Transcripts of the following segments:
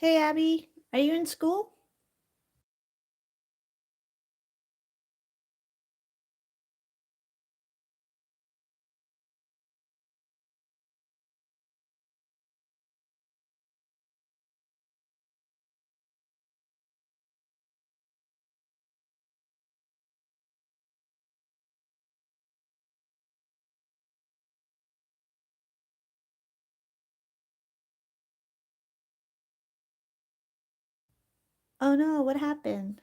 Hey Abby, are you in school? Oh no, what happened?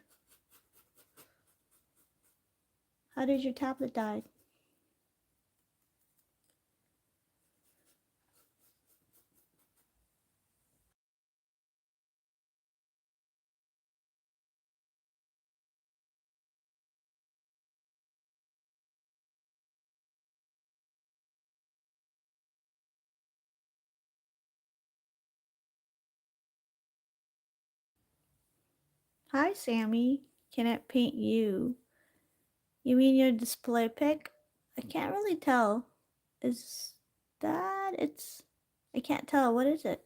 How did your tablet die? Hi Sammy, can it paint you? You mean your display pic? I can't really tell. Is that it's I can't tell. What is it?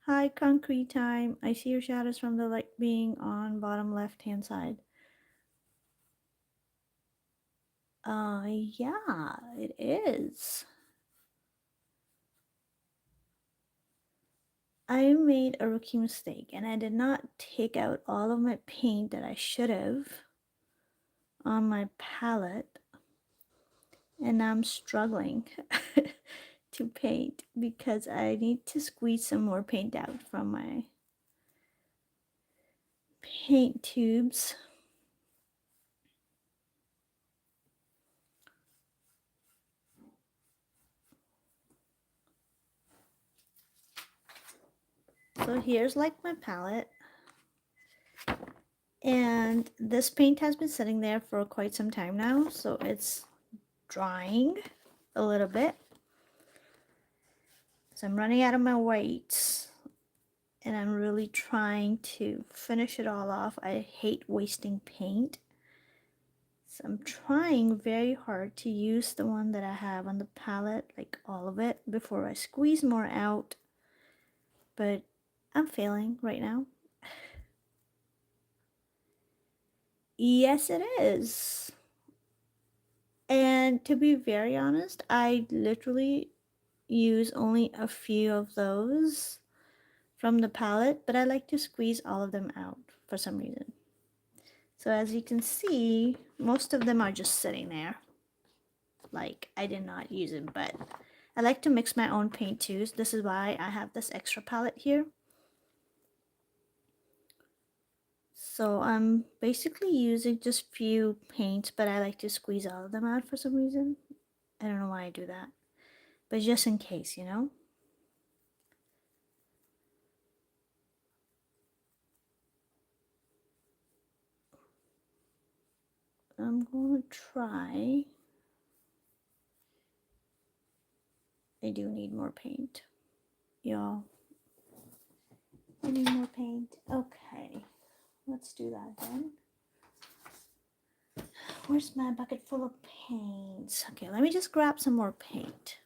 Hi concrete time. I see your shadows from the light being on bottom left hand side. Yeah, it is. I made a rookie mistake and I did not take out all of my paint that I should have on my palette, and I'm struggling to paint because I need to squeeze some more paint out from my paint tubes. So here's like my palette, and this paint has been sitting there for quite some time now, so it's drying a little bit. So I'm running out of my whites and I'm really trying to finish it all off. I hate wasting paint. So I'm trying very hard to use the one that I have on the palette, like all of it, before I squeeze more out. But I'm failing right now. Yes, it is. And to be very honest, I literally use only a few of those from the palette, but I like to squeeze all of them out for some reason. So as you can see, most of them are just sitting there. Like, I did not use it, but I like to mix my own paint too. So this is why I have this extra palette here. So I'm basically using just few paints, but I like to squeeze all of them out for some reason. I don't know why I do that, but just in case, you know. I'm going to try. I do need more paint, y'all. I need more paint. Okay, let's do that then. Where's my bucket full of paints? Okay, let me just grab some more paint.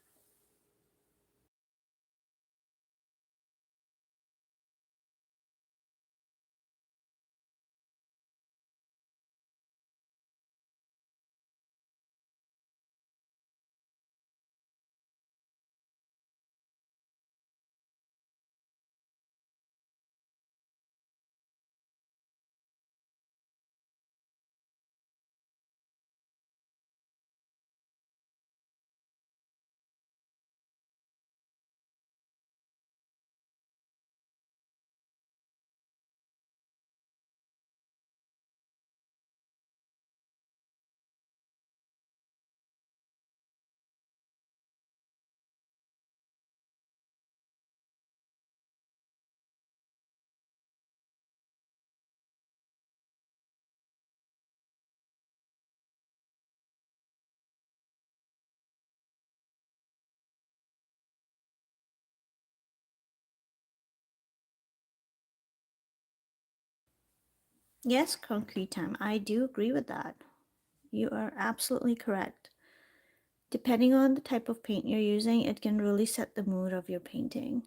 Yes, concrete time. I do agree with that. You are absolutely correct. Depending on the type of paint you're using, it can really set the mood of your painting.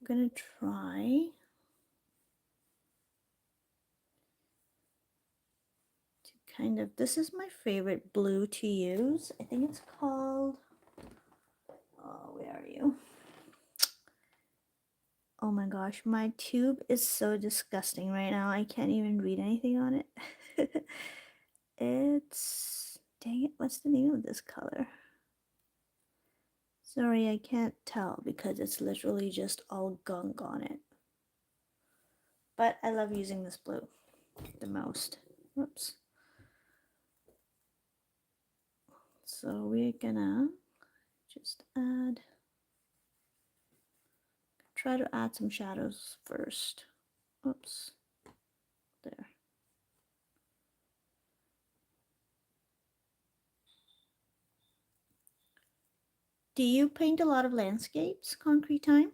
I'm gonna try to kind of, this is my favorite blue to use. I think it's called, oh, where are you? Oh my gosh, my tube is so disgusting right now. I can't even read anything on it. It's, dang it, what's the name of this color? Sorry, I can't tell because it's literally just all gunk on it. But I love using this blue the most. Whoops. So we're gonna just try to add some shadows first. Oops, there. Do you paint a lot of landscapes, Concrete Time?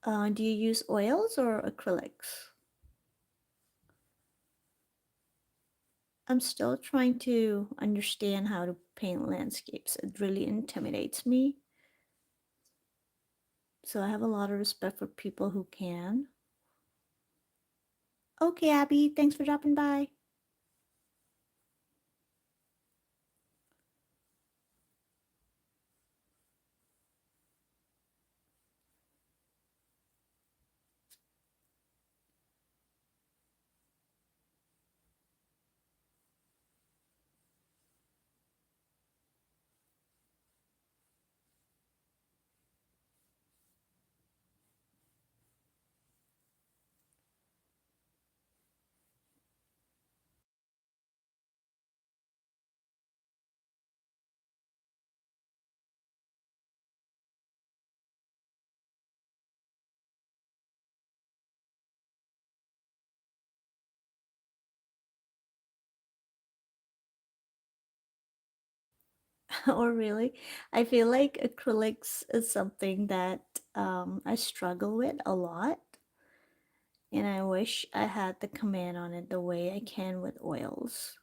Do you use oils or acrylics? I'm still trying to understand how to paint landscapes. It really intimidates me. So I have a lot of respect for people who can. Okay, Abby, thanks for dropping by. Or really, I feel like acrylics is something that I struggle with a lot, and I wish I had the command on it the way I can with oils.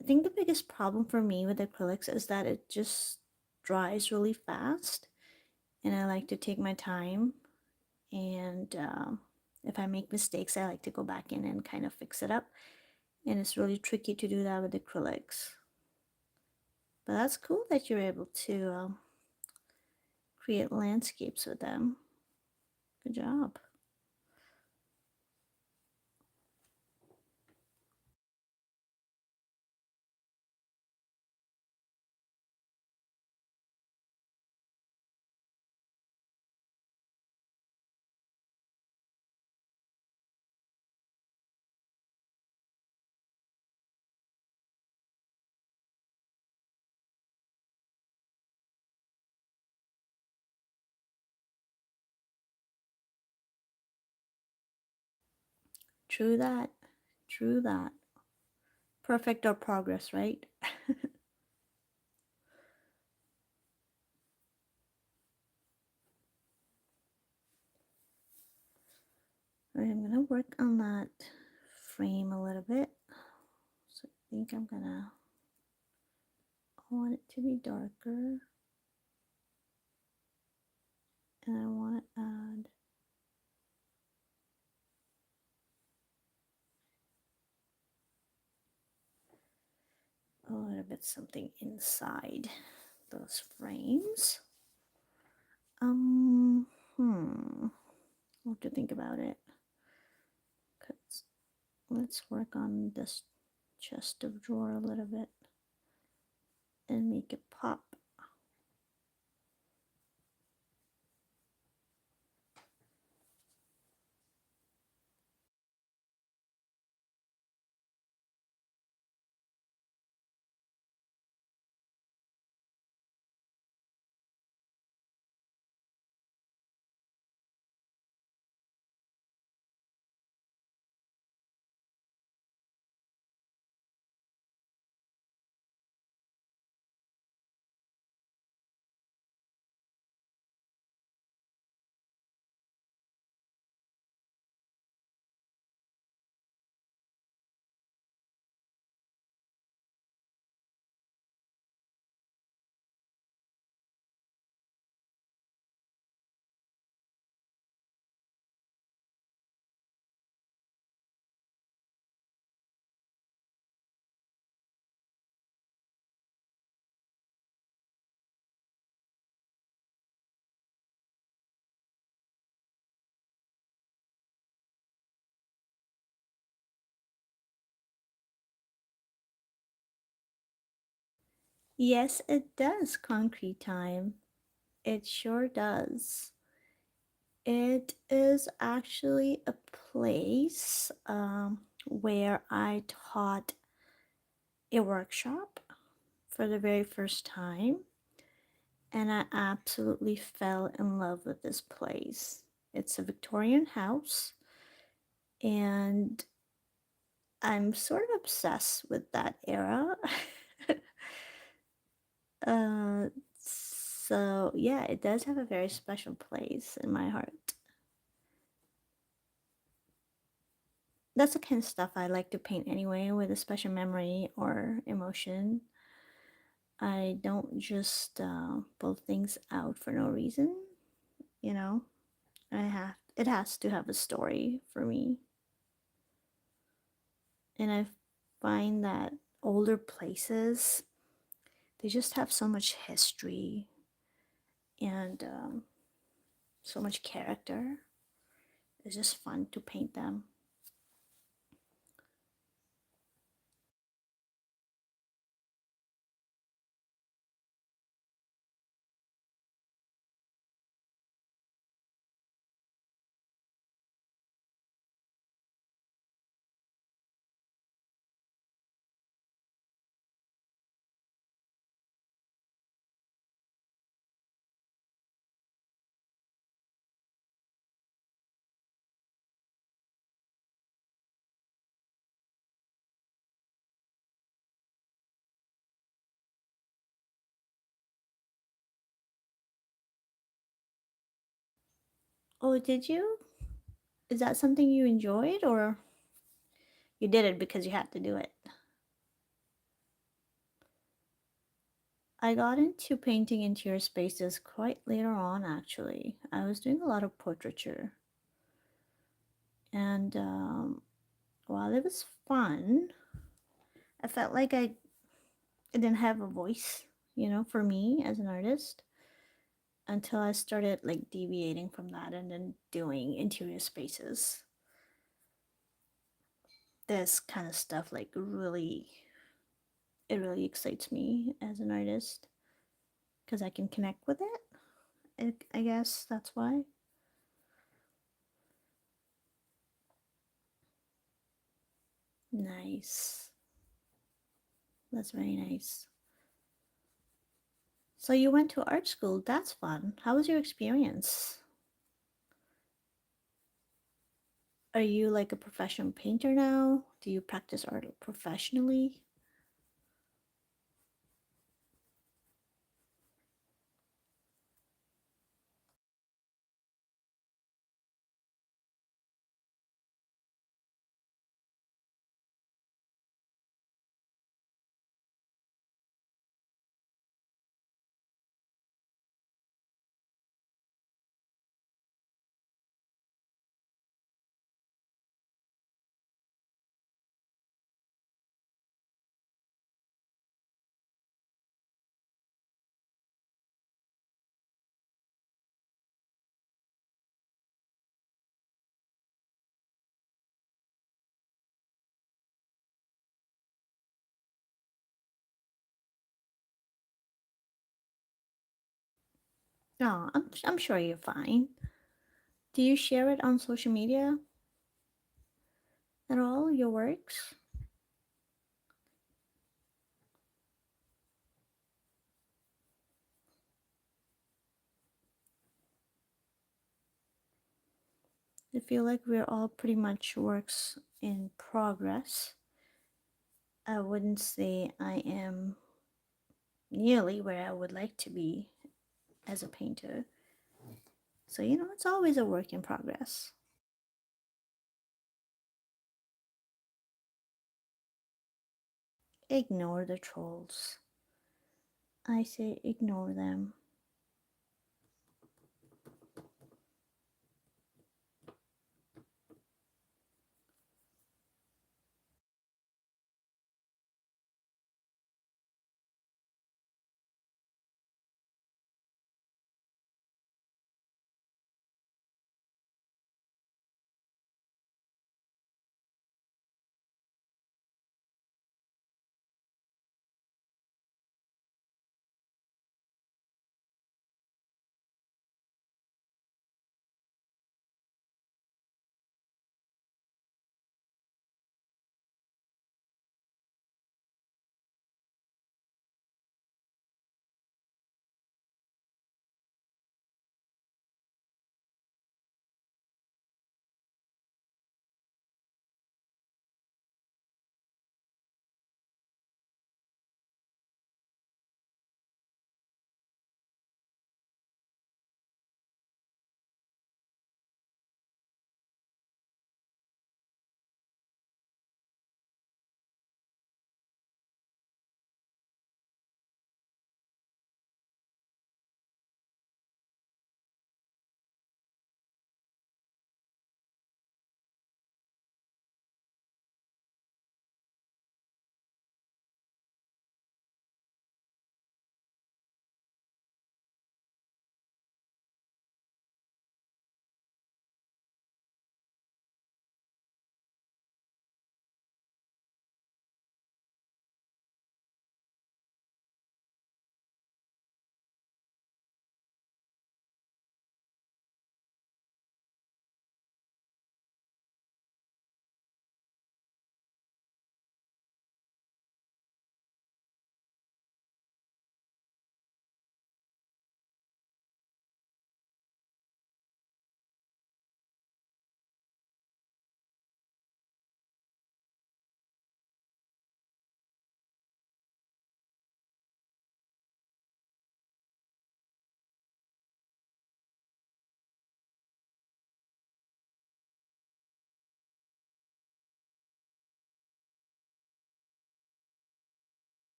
I think the biggest problem for me with acrylics is that it just dries really fast, and I like to take my time. And if I make mistakes, I like to go back in and kind of fix it up. And it's really tricky to do that with acrylics. But that's cool that you're able to create landscapes with them. Good job. True that. True that. Perfect or progress, right? Alright, I'm gonna work on that frame a little bit. So I think I want it to be darker. And I want to add a little bit something inside those frames. I'll have to think about it. Cause let's work on this chest of drawer a little bit and make it pop. Yes, it does, concrete time. It sure does. It is actually a place where I taught a workshop for the very first time, and I absolutely fell in love with this place. It's a Victorian house, and I'm sort of obsessed with that era. uh, so yeah, it does have a very special place in my heart. That's the kind of stuff I like to paint anyway, with a special memory or emotion. I don't just pull things out for no reason, you know. It has to have a story for me, and I find that older places, they just have so much history and so much character. It's just fun to paint them. Oh, did you? Is that something you enjoyed, or you did it because you had to do it? I got into painting interior spaces quite later on, actually. I was doing a lot of portraiture. And while it was fun, I felt like I didn't have a voice, for me as an artist, until I started like deviating from that and then doing interior spaces. This kind of stuff like really excites me as an artist because I can connect with it. I guess that's why. Nice. That's very nice. So you went to art school. That's fun. How was your experience? Are you like a professional painter now? Do you practice art professionally? No, I'm sure you're fine. Do you share it on social media at all, your works? I feel like we're all pretty much works in progress. I wouldn't say I am nearly where I would like to be as a painter. So, it's always a work in progress. Ignore the trolls. I say ignore them.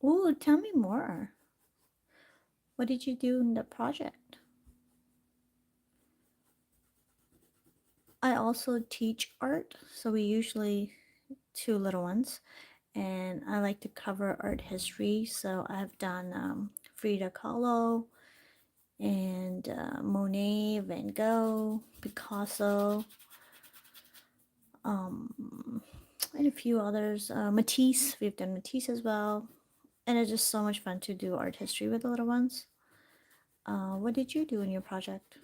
Ooh, tell me more. What did you do in the project? I also teach art, so we usually two little ones, and I like to cover art history. So I've done Frida Kahlo and Monet, Van Gogh, Picasso, um, and a few others. Matisse, we've done Matisse as well, and it's just so much fun to do art history with the little ones. What did you do in your project?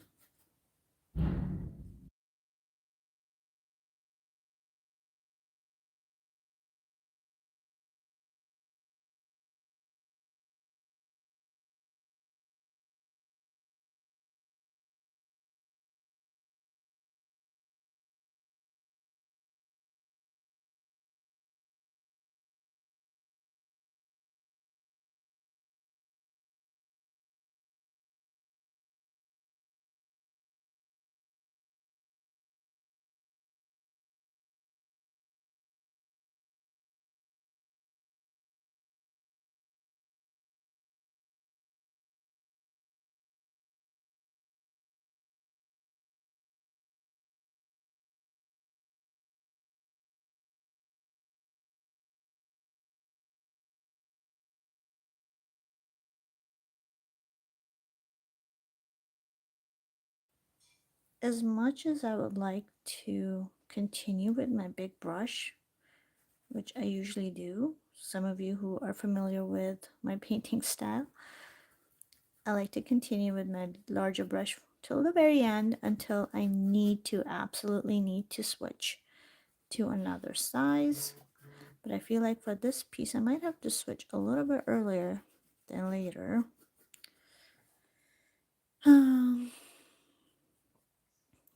As much as I would like to continue with my big brush, which I usually do, some of you who are familiar with my painting style, I like to continue with my larger brush till the very end until I absolutely need to switch to another size. But I feel like for this piece, I might have to switch a little bit earlier than later. Um,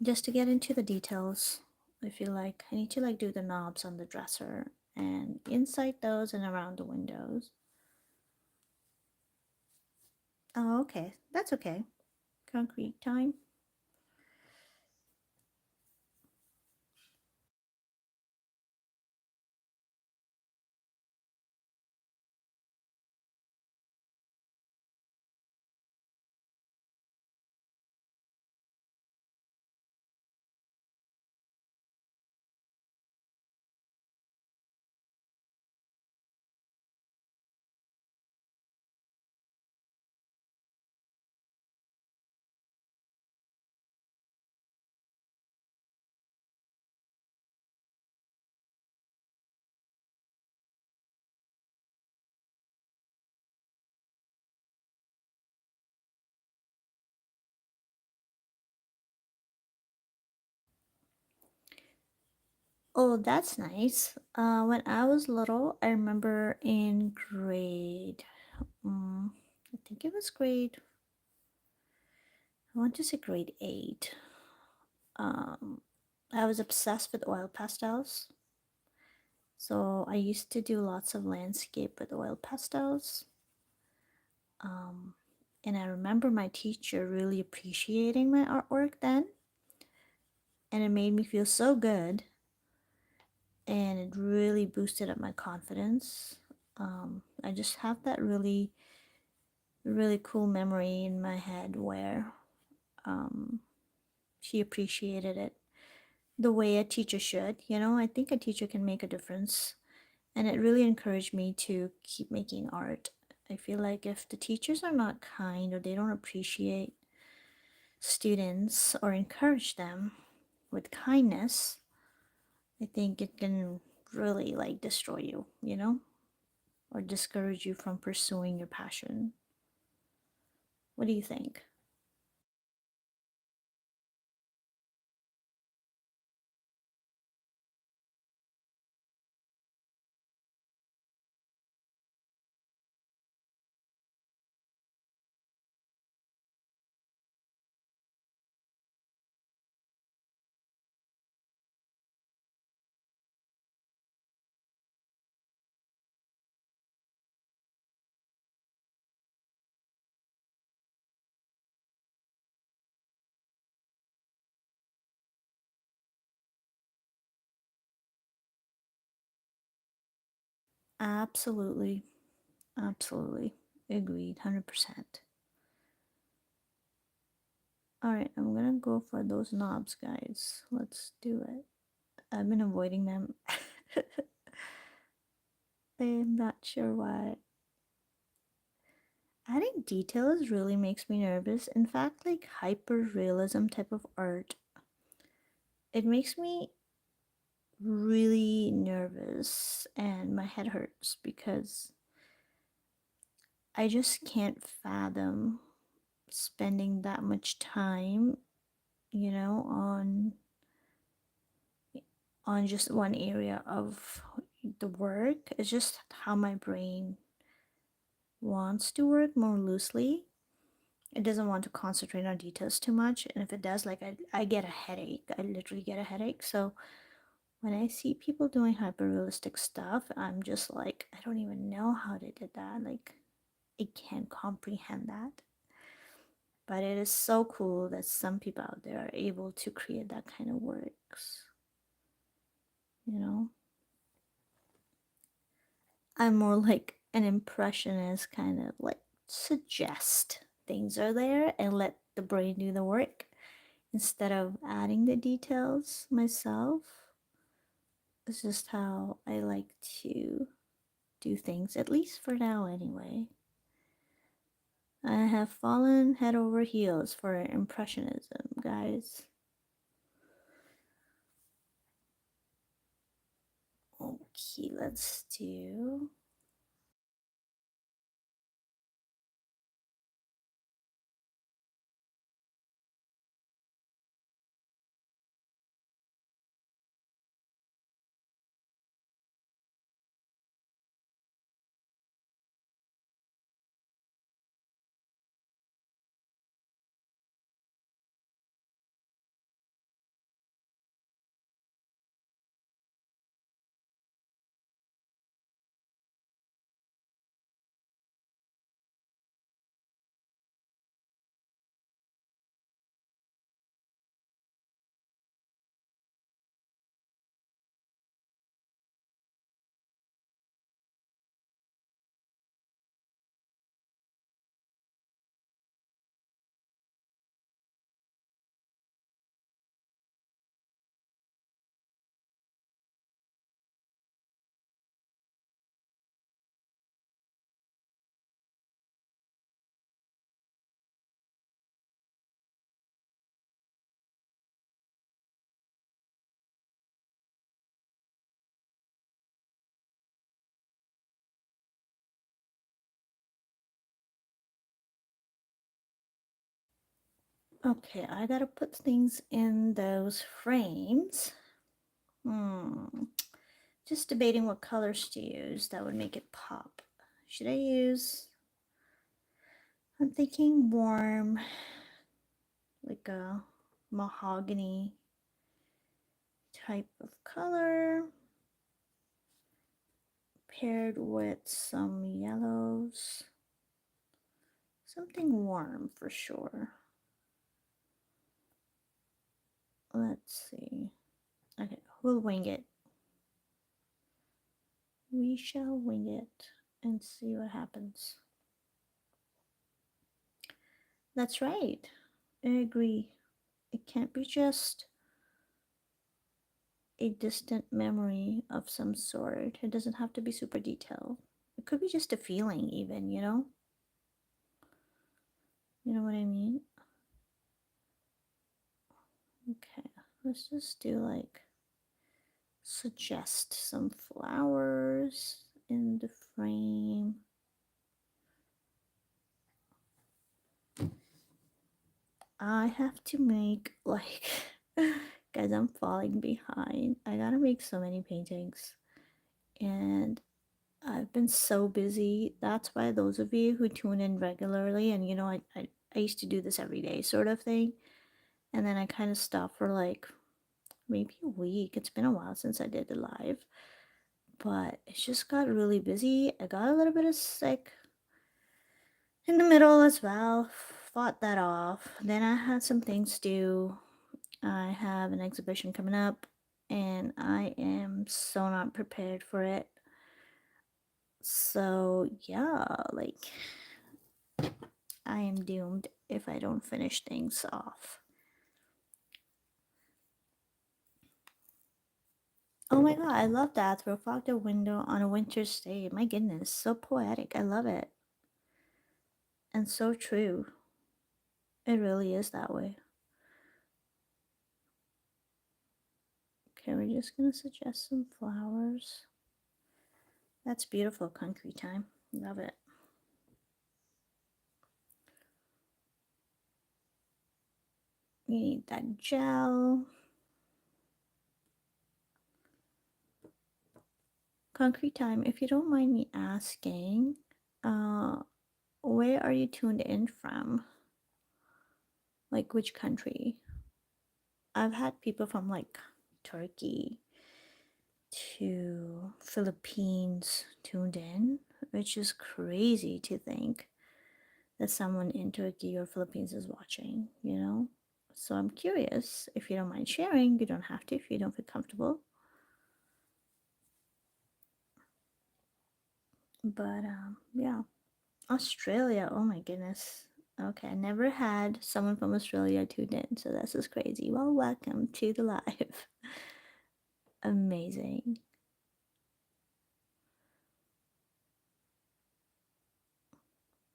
just to get into the details, I feel like I need to like do the knobs on the dresser and inside those and around the windows. Oh, okay. That's okay. Concrete time. Oh, that's nice. When I was little, I remember in grade, I think it was I want to say grade 8. Um, I was obsessed with oil pastels. So I used to do lots of landscape with oil pastels. Um, and I remember my teacher really appreciating my artwork then. And it made me feel so good. And it really boosted up my confidence. I just have that really cool memory in my head where um, she appreciated it the way a teacher should. I think a teacher can make a difference. And it really encouraged me to keep making art. I feel like if the teachers are not kind or they don't appreciate students or encourage them with kindness, I think it can really like destroy you, or discourage you from pursuing your passion. What do you think? Absolutely. Absolutely. Agreed. 100%. Alright, I'm gonna go for those knobs, guys. Let's do it. I've been avoiding them. I'm not sure why. Adding details really makes me nervous. In fact, like hyper realism type of art, it makes me really nervous and my head hurts because I just can't fathom spending that much time, you know, on just one area of the work. It's just how my brain wants to work more loosely. It doesn't want to concentrate on details too much, and if it does, like I get a headache. I literally get a headache. So when I see people doing hyper realistic stuff, I'm just like, I don't even know how they did that. Like, I can't comprehend that. But it is so cool that some people out there are able to create that kind of works. You know, I'm more like an impressionist, kind of like suggest things are there and let the brain do the work instead of adding the details myself. It's just how I like to do things, at least for now, anyway. I have fallen head over heels for impressionism, guys. Okay, let's do. Okay, I gotta put things in those frames. Just debating what colors to use that would make it pop. Should I use. I'm thinking warm, like a mahogany type of color, paired with some yellows. Something warm for sure. Let's see. Okay, we'll wing it. We shall wing it and see what happens. That's right. I agree. It can't be just a distant memory of some sort. It doesn't have to be super detailed. It could be just a feeling, even, you know? You know what I mean? Okay, let's just do like suggest some flowers in the frame. I have to make like guys, I'm falling behind. I gotta make so many paintings and I've been so busy. That's why those of you who tune in regularly and you know I used to do this every day sort of thing. And then I kind of stopped for like maybe a week. It's been a while since I did the live. But it just got really busy. I got a little bit of sick in the middle as well. Fought that off. Then I had some things to do. I have an exhibition coming up and I am so not prepared for it. So, yeah, like, I am doomed if I don't finish things off. Oh my god, I love that. Through a fogged window on a winter's day. My goodness, so poetic. I love it. And so true. It really is that way. Okay, we're just gonna suggest some flowers. That's beautiful, concrete time. Love it. We need that gel. Concrete time, if you don't mind me asking, uh, where are you tuned in from? Like which country? I've had people from like Turkey to Philippines tuned in, which is crazy to think that someone in Turkey or Philippines is watching, you know? So I'm curious if you don't mind sharing. You don't have to if you don't feel comfortable. But yeah, Australia. Oh my goodness. Okay, I never had someone from Australia tuned in, so this is crazy. Well, welcome to the live. Amazing.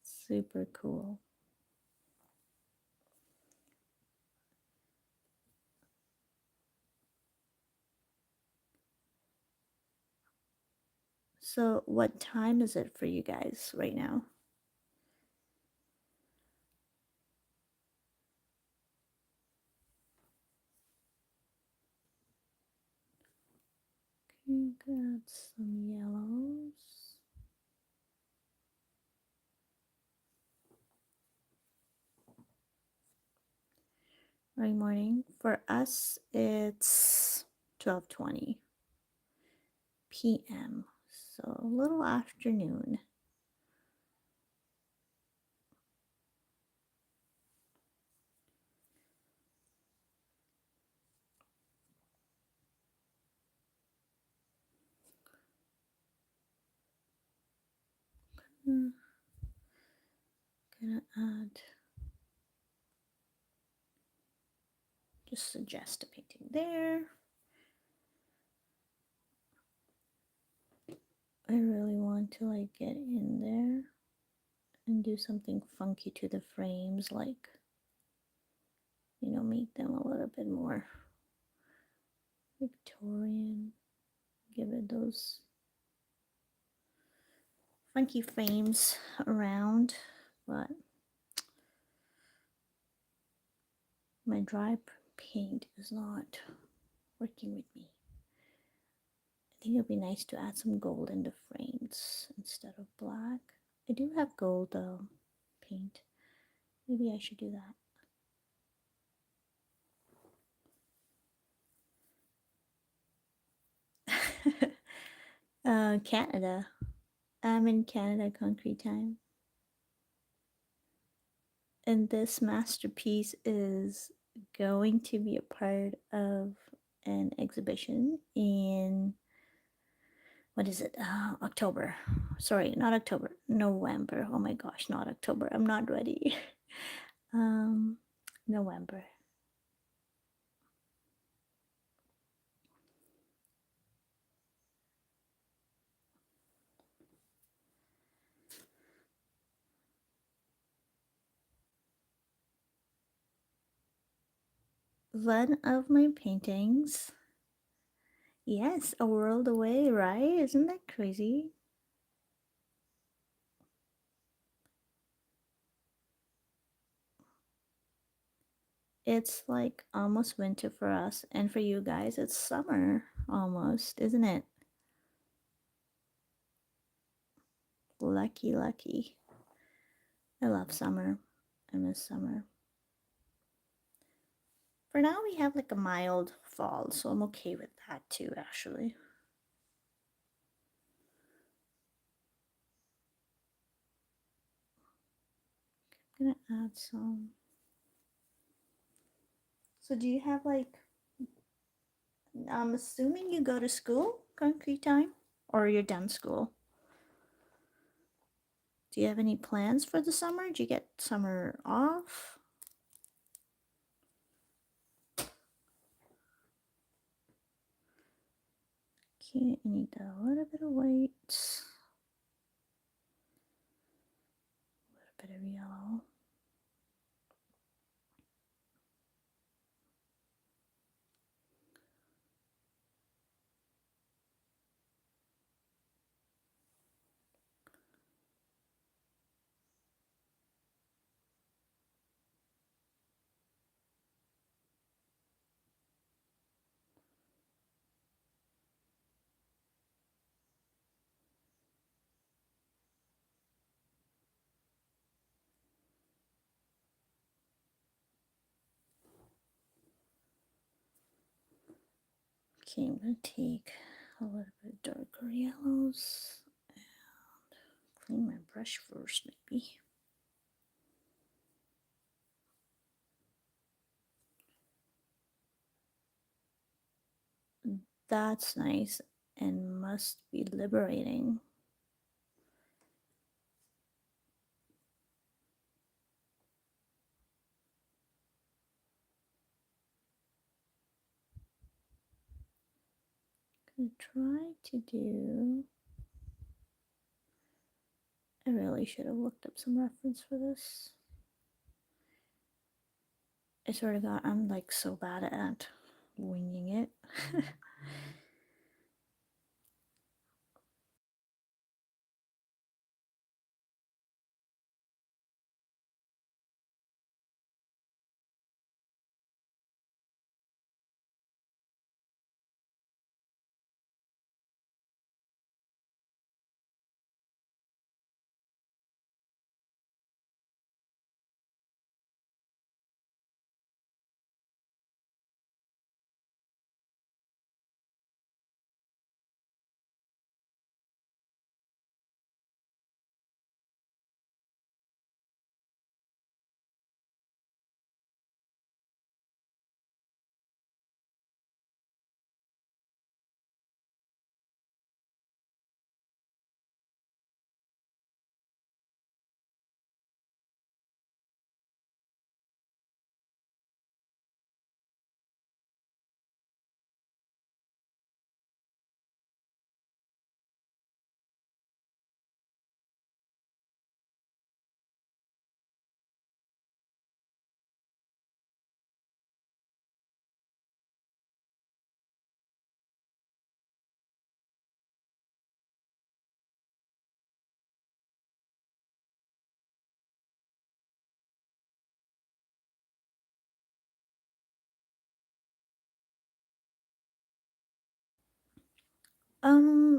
Super cool. So, what time is it for you guys right now? Okay, got some yellows. Early morning. For us, it's 12:20 p.m. So a little afternoon. Gonna add, just suggest a painting there. I really want to like get in there and do something funky to the frames, like, you know, make them a little bit more Victorian. Give it those funky frames around, but my dry paint is not working with me. I think it'd be nice to add some gold in the frames instead of black. I do have gold paint. Maybe I should do that. Canada. I'm in Canada concrete time. And this masterpiece is going to be a part of an exhibition in, what is it? October. Sorry, not October. November. Oh my gosh, not October. I'm not ready. um, November. One of my paintings. Yes, a world away, right? Isn't that crazy? It's like almost winter for us, and for you guys, it's summer almost, isn't it? Lucky, lucky. I love summer. I miss summer. For now, we have like a mild fall, so I'm okay with that too, actually. I'm gonna add some. So, do you have like, I'm assuming you go to school, concrete time, or you're done school? Do you have any plans for the summer? Do you get summer off? Okay, I need a little bit of white, a little bit of yellow. Okay, I'm gonna take a little bit darker yellows and clean my brush first, maybe. That's nice and must be liberating. I'm gonna try to do. I really should have looked up some reference for this. I swear to God, I'm like so bad at winging it.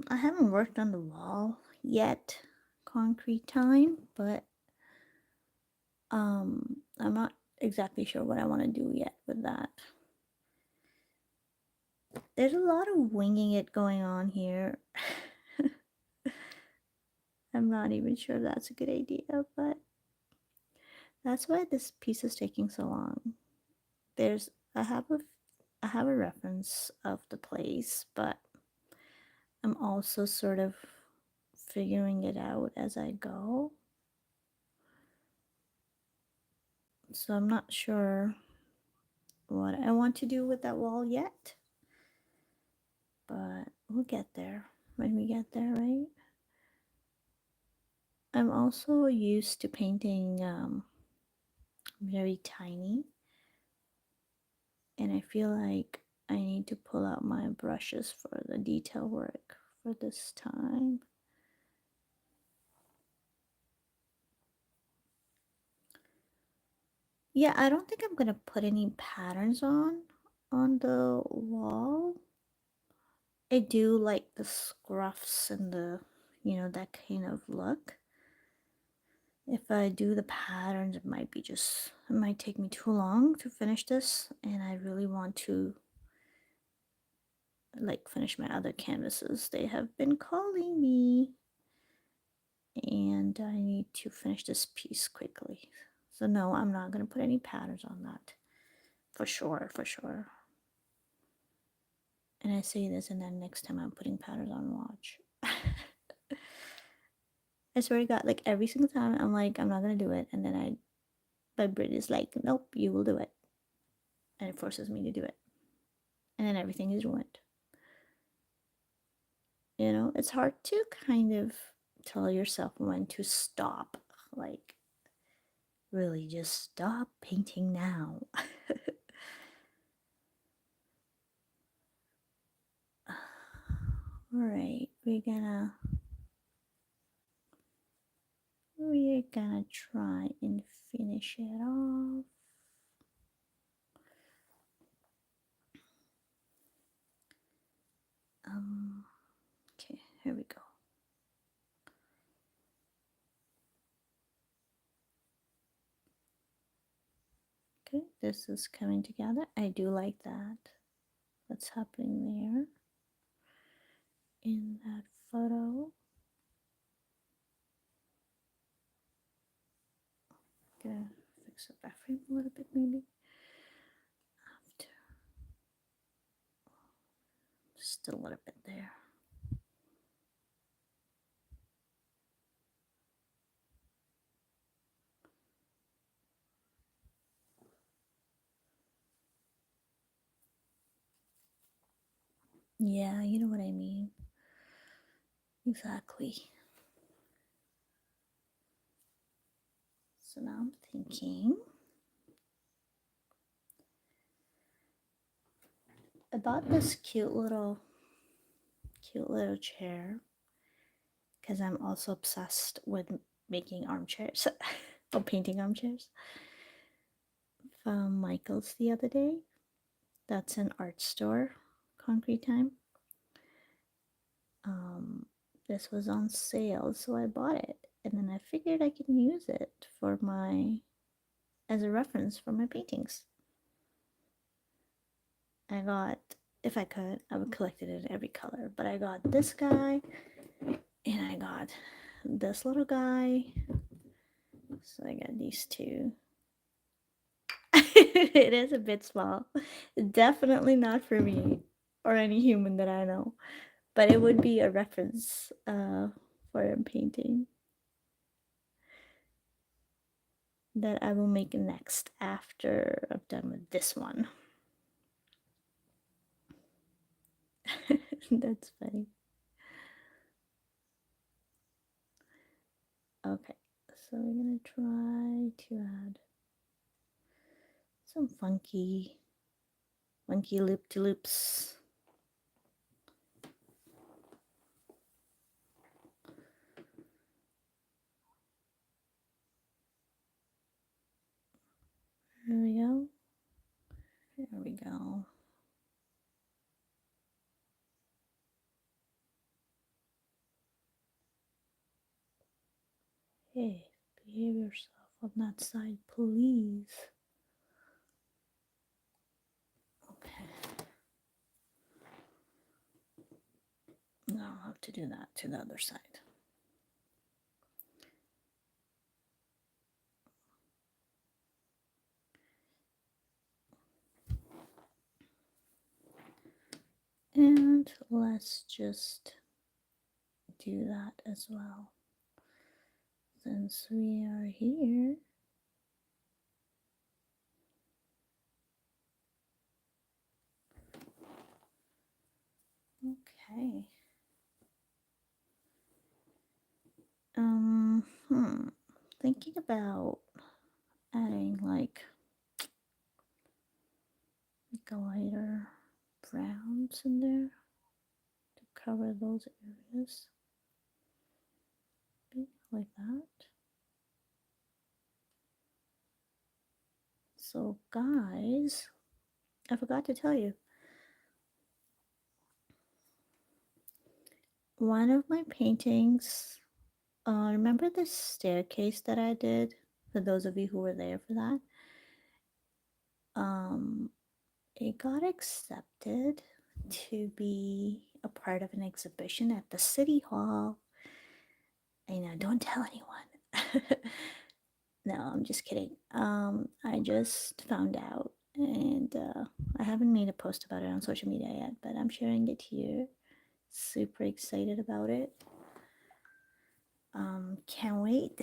I haven't worked on the wall yet, concrete time, but I'm not exactly sure what I want to do yet with that. There's a lot of winging it going on here. I'm not even sure that's a good idea, but that's why this piece is taking so long. There's I have a reference of the place, but I'm also sort of figuring it out as I go. So I'm not sure what I want to do with that wall yet, but we'll get there when we get there, right? I'm also used to painting very tiny, and I feel like I need to pull out my brushes for the detail work for this time. Yeah, I don't think I'm gonna put any patterns on the wall. I do like the scruffs and the, that kind of look. If I do the patterns, it might take me too long to finish this, and I really want to like finish my other canvases. They have been calling me, and I need to finish this piece quickly. So no, I'm not gonna put any patterns on that. For sure, for sure. And I say this, and then next time I'm putting patterns on, watch. I swear to God, like every single time I'm like, I'm not gonna do it. And then my brain is like, nope, you will do it. And it forces me to do it. And then everything is ruined. You know, it's hard to kind of tell yourself when to stop. Like, really, just stop painting now. All right, we're gonna try and finish it off. Okay, here we go. Okay, this is coming together. I do like that. What's happening there in that photo? Gonna fix up that frame a little bit, maybe. After just a little bit there. Yeah, you know what I mean. Exactly. So now I'm thinking about this cute little chair because I'm also obsessed with making armchairs or painting armchairs from Michael's the other day. That's an art store, Concrete Time. This was on sale, so I bought it, and then I figured I can use it for my as a reference for my paintings. I got, if I could, I would collect it in every color, but I got this guy, and I got this little guy. So I got these two. It is a bit small. Definitely not for me or any human that I know, but it would be a reference for a painting that I will make next after I'm done with this one. That's funny. Okay, so we're gonna try to add some funky loop-de-loops. There we go. There we go. Hey, behave yourself on that side, please. Okay. Now I'll have to do that to the other side. And let's just do that as well. Since we are here, okay. Thinking about adding like a lighter browns in there to cover those areas. Like that. So guys, I forgot to tell you. One of my paintings, remember the staircase that I did? For those of you who were there for that, it got accepted to be a part of an exhibition at the city hall. I know, don't tell anyone. No, I'm just kidding. I just found out, and I haven't made a post about it on social media yet, but I'm sharing it here. Super excited about it. Can't wait.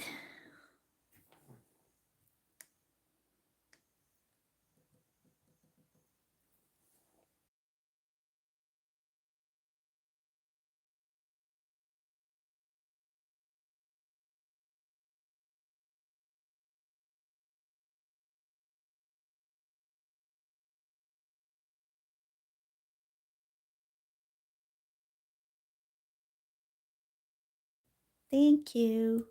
Thank you.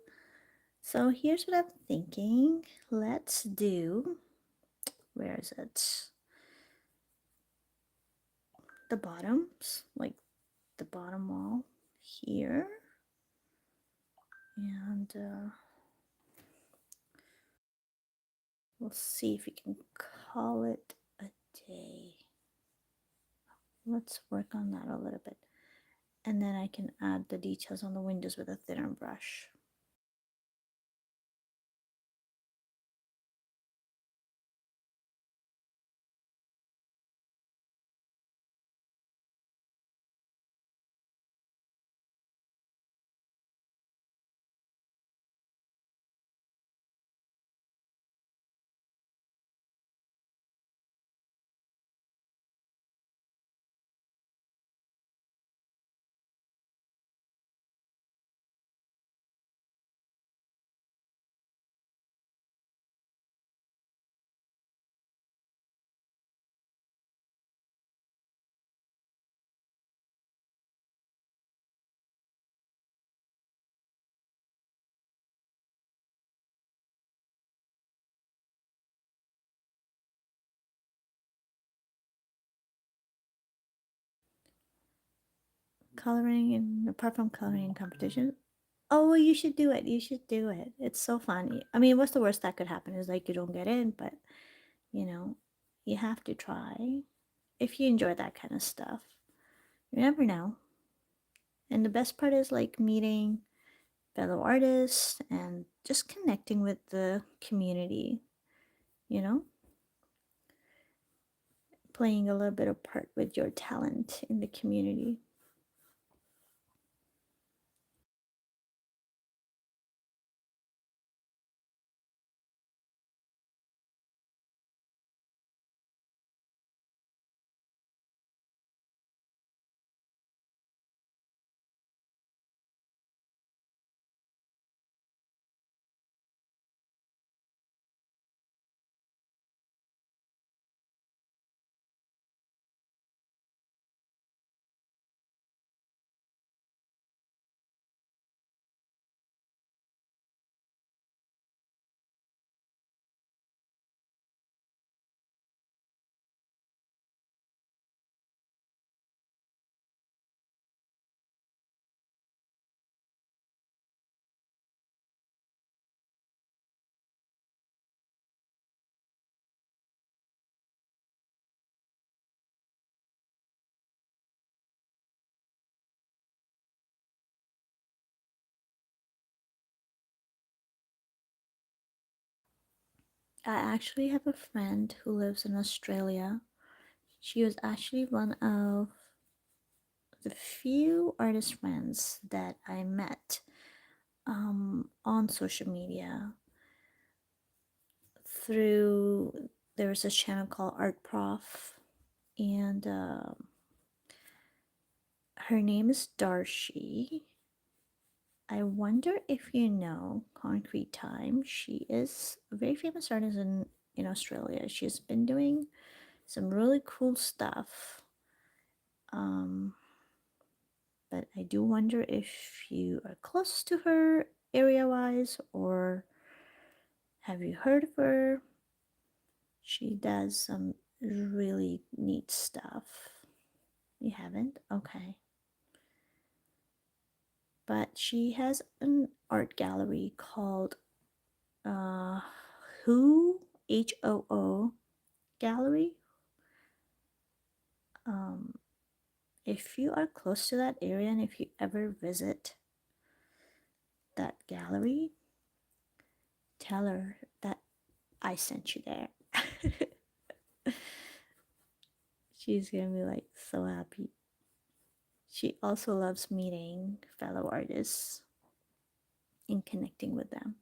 So here's what I'm thinking. Let's do, where is it? The bottoms, like the bottom wall here. And we'll see if we can call it a day. Let's work on that a little bit. And then I can add the details on the windows with a thinner brush. Coloring, and apart from coloring competition, oh, well, you should do it. You should do it. It's so fun. I mean, what's the worst that could happen is like you don't get in, but you know, you have to try. If you enjoy that kind of stuff, you never know. And the best part is like meeting fellow artists and just connecting with the community, you know, playing a little bit of part with your talent in the community. I actually have a friend who lives in Australia. She was actually one of the few artist friends that I met on social media through, there was a channel called Art Prof, and her name is Darshi. I wonder if you know Concrete Time. She is a very famous artist in Australia. She's been doing some really cool stuff. Um, but I do wonder if you are close to her area wise, or have you heard of her? She does some really neat stuff. You haven't? Okay. But she has an art gallery called uh, Who HOO Gallery. Um, if you are close to that area and if you ever visit that gallery, tell her that I sent you there. She's gonna be like so happy. She also loves meeting fellow artists. in connecting with them.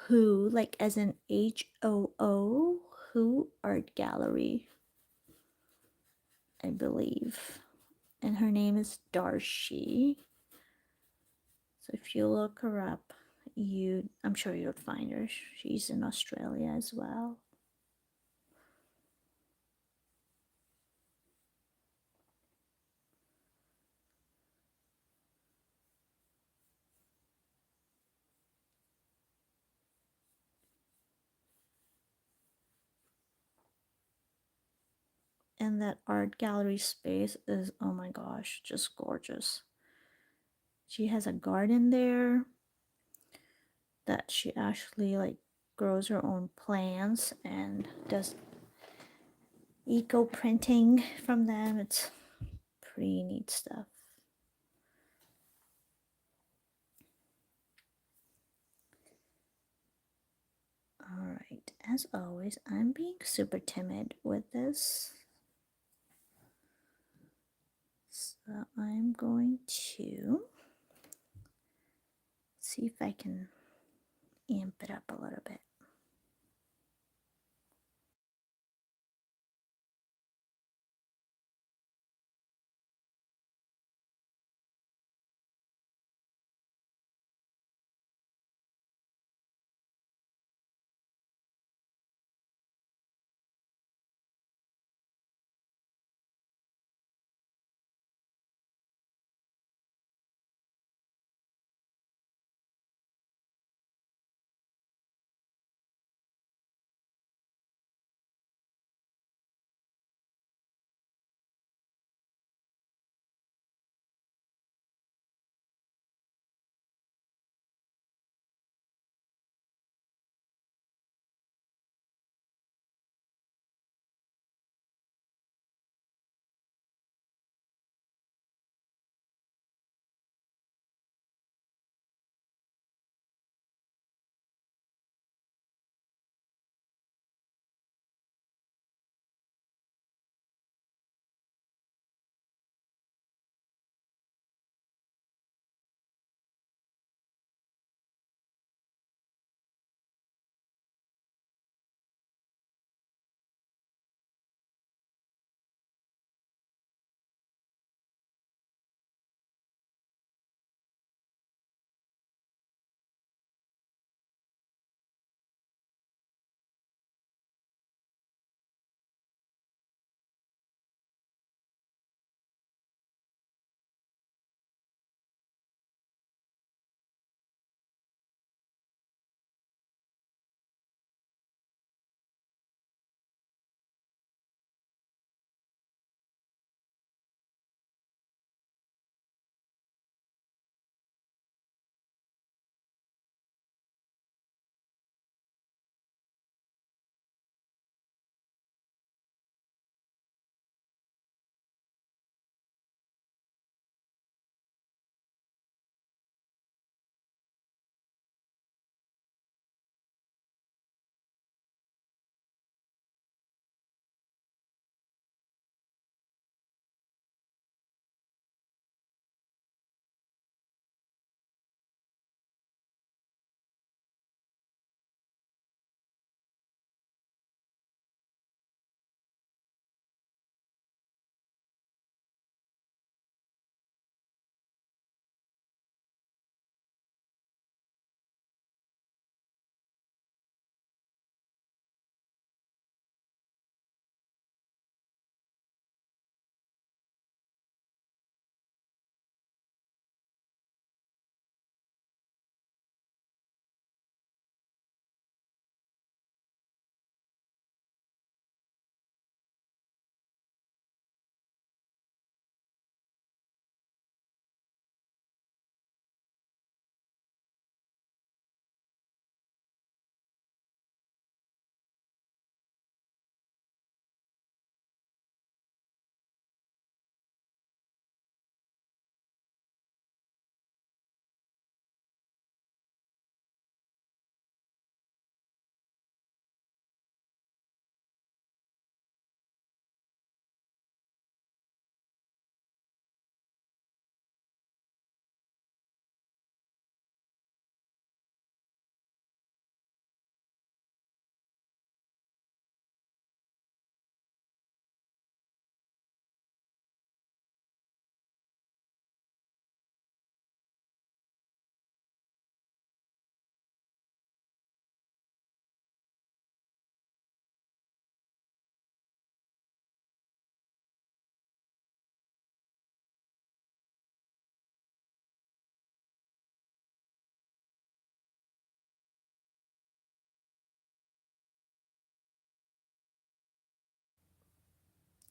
Who, like as in HOO, Who Art Gallery, I believe. And her name is Darshi. So if you look her up, I'm sure you'll find her. She's in Australia as well. And that art gallery space is, oh my gosh, just gorgeous. She has a garden there that she actually like grows her own plants and does eco printing from them. It's pretty neat stuff. All right, as always, I'm being super timid with this. So I'm going to see if I can amp it up a little bit.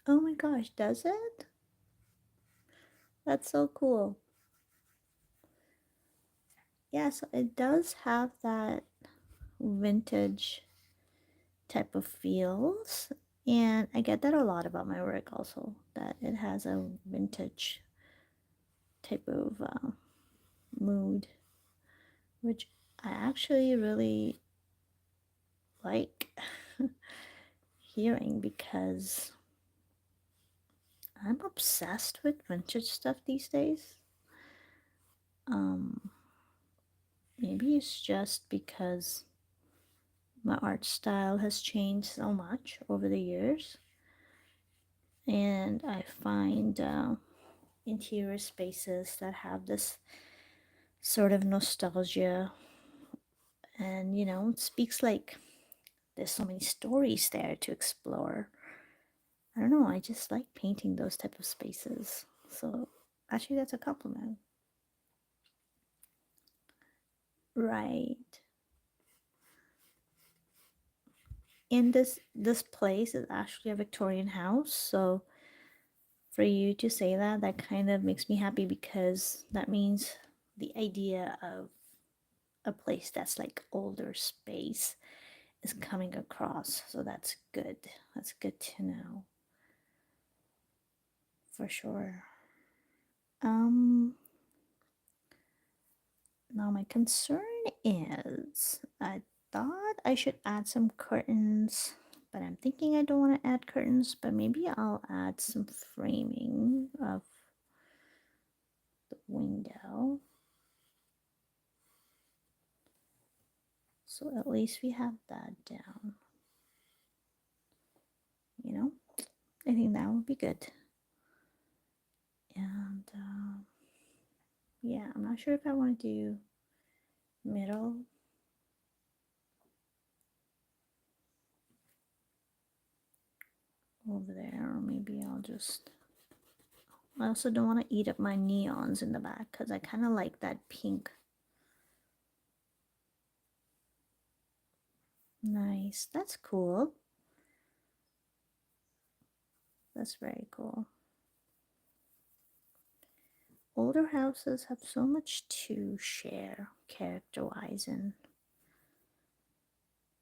Oh my gosh, does it? That's so cool. Yeah, so it does have that vintage type of feels. And I get that a lot about my work also, that it has a vintage type of mood, which I actually really like hearing because I'm obsessed with vintage stuff these days. Um, Maybe it's just because my art style has changed so much over the years, and I find interior spaces that have this sort of nostalgia, and it speaks like there's so many stories there to explore. I don't know, I just like painting those type of spaces. So actually that's a compliment. Right. And this place is actually a Victorian house, so for you to say that, that kind of makes me happy because that means the idea of a place that's like older space is coming across. So that's good. That's good to know for sure. Um Now my concern is I thought I should add some curtains, but I'm thinking I don't want to add curtains, but maybe I'll add some framing of the window. So at least we have that down. You know, I think that would be good. And yeah, I'm not sure if I want to do middle over there, or maybe I'll just. I also don't want to eat up my neons in the back because I kind of like that pink. Nice. That's cool. That's very cool. Older houses have so much to share character wise and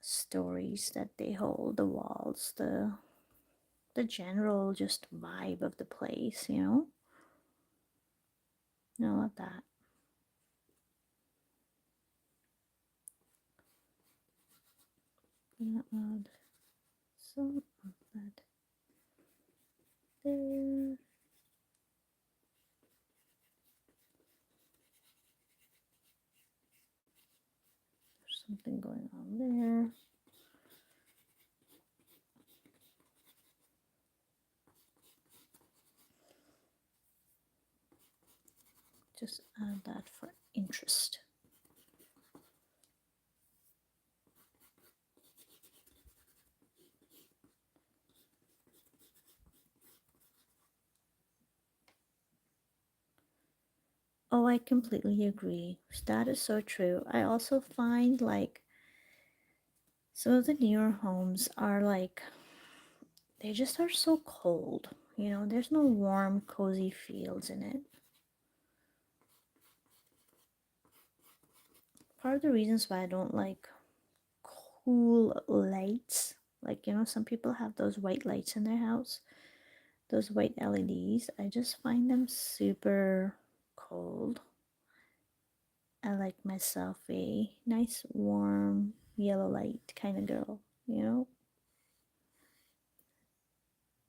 stories that they hold, the walls, the general just vibe of the place, I love that. I'm gonna add some of that there. There's something going on there. Just add that for interest. Oh, I completely agree. That is so true. I also find like some of the newer homes are like, they just are so cold. There's no warm, cozy feels in it. Part of the reasons why I don't like cool lights, like, some people have those white lights in their house, those white LEDs. I just find them super cold. I like myself a nice, warm, yellow light kind of girl.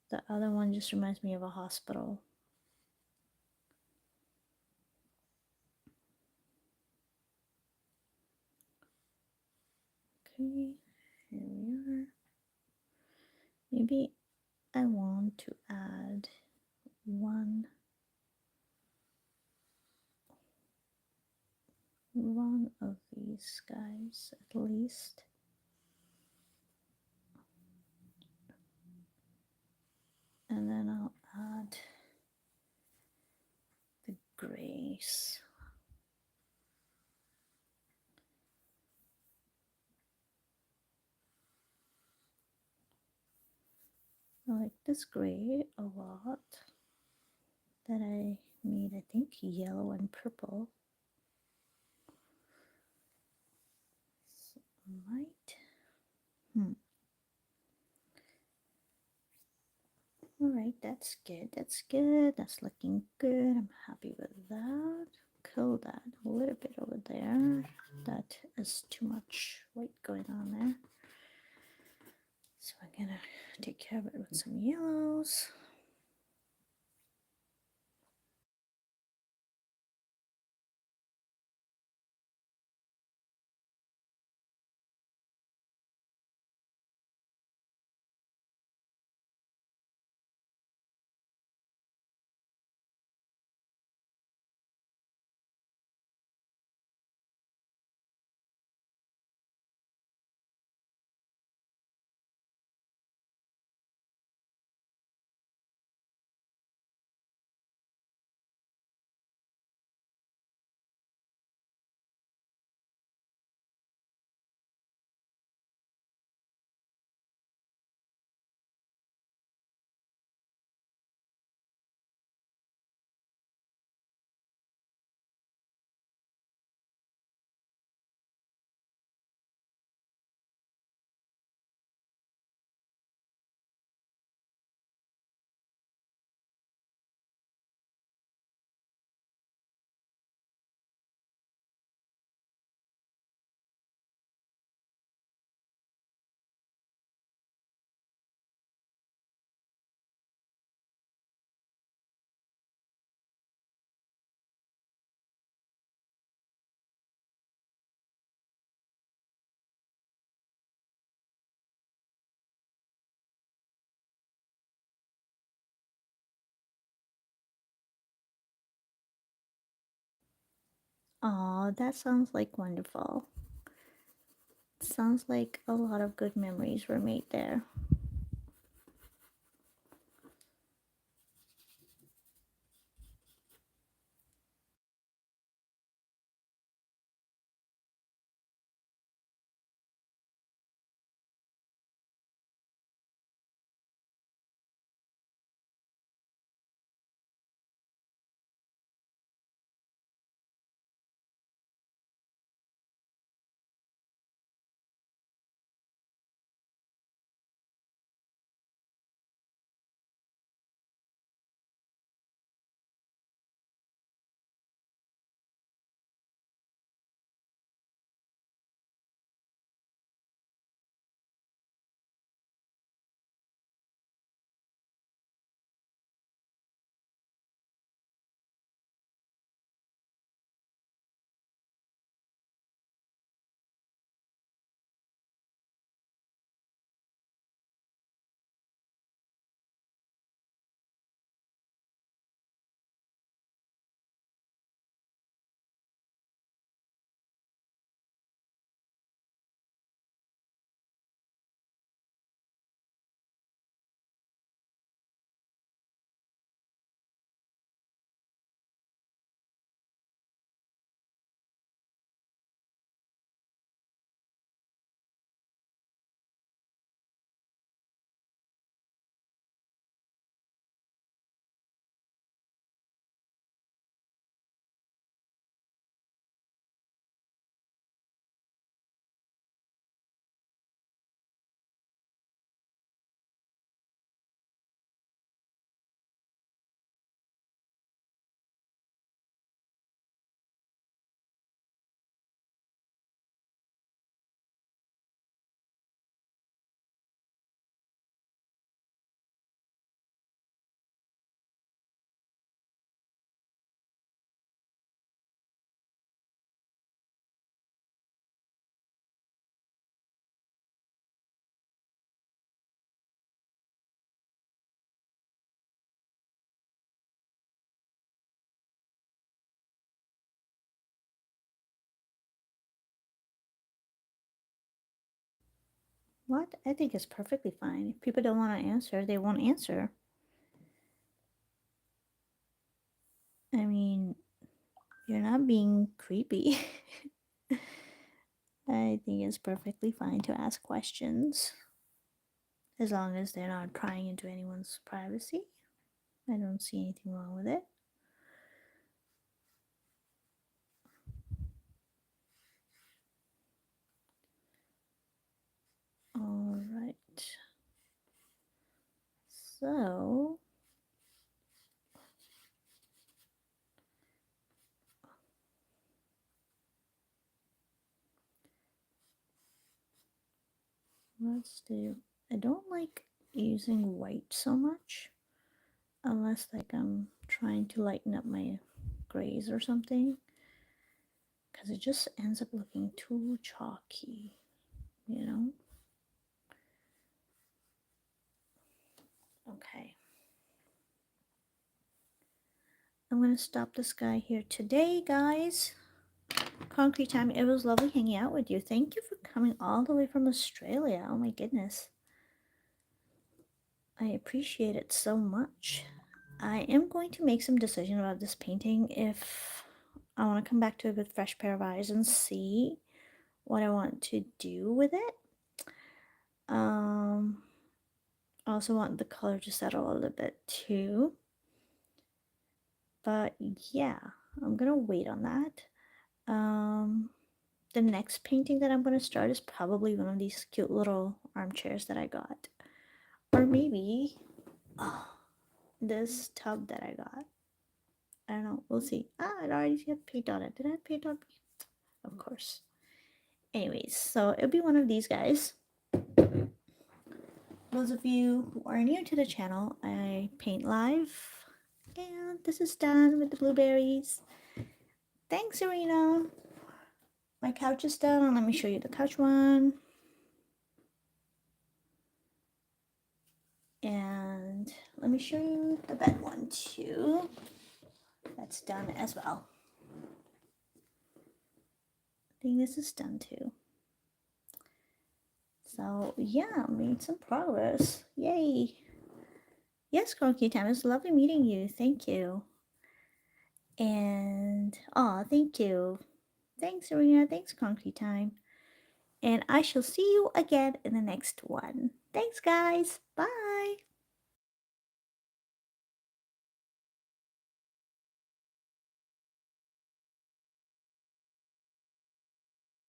The other one just reminds me of a hospital. Okay, here we are. Maybe I want to add one of these guys at least. And then I'll add the grays. I like this gray a lot that I made, I think, yellow and purple. Right. All right, that's good. That's good. That's looking good. I'm happy with that. Curl that a little bit over there. That is too much white going on there. So I'm gonna take care of it with some yellows. Oh, that sounds like wonderful. Sounds like a lot of good memories were made there. What? I think it's perfectly fine. If people don't want to answer, they won't answer. I mean, you're not being creepy. I think it's perfectly fine to ask questions. as long as they're not prying into anyone's privacy. I don't see anything wrong with it. All right. So let's do, I don't like using white so much unless like I'm trying to lighten up my grays or something, because it just ends up looking too chalky, you know? Okay. I'm going to stop this guy here today, guys. Concrete time. It was lovely hanging out with you. Thank you for coming all the way from Australia. Oh my goodness. I appreciate it so much. I am going to make some decision about this painting if I want to come back to it with a fresh pair of eyes and see what I want to do with it. I also want the color to settle a little bit too. But yeah, I'm gonna wait on that. The next painting that I'm gonna start is probably one of these cute little armchairs that I got. Or maybe this tub that I got. I don't know. We'll see. Ah, it already had paint on it. Did I have paint on me? Of course. Anyways, so it'll be one of these guys. Those of you who are new to the channel, I paint live. And this is done with the blueberries. Thanks, Arena. My couch is done. Let me show you the couch one. And let me show you the bed one too. That's done as well. I think this is done too. So yeah, made some progress. Yay. Yes, Croaky Time. It's lovely meeting you. Thank you. And thank you. Thanks, Arena. Thanks, Concrete Time. And I shall see you again in the next one. Thanks, guys. Bye.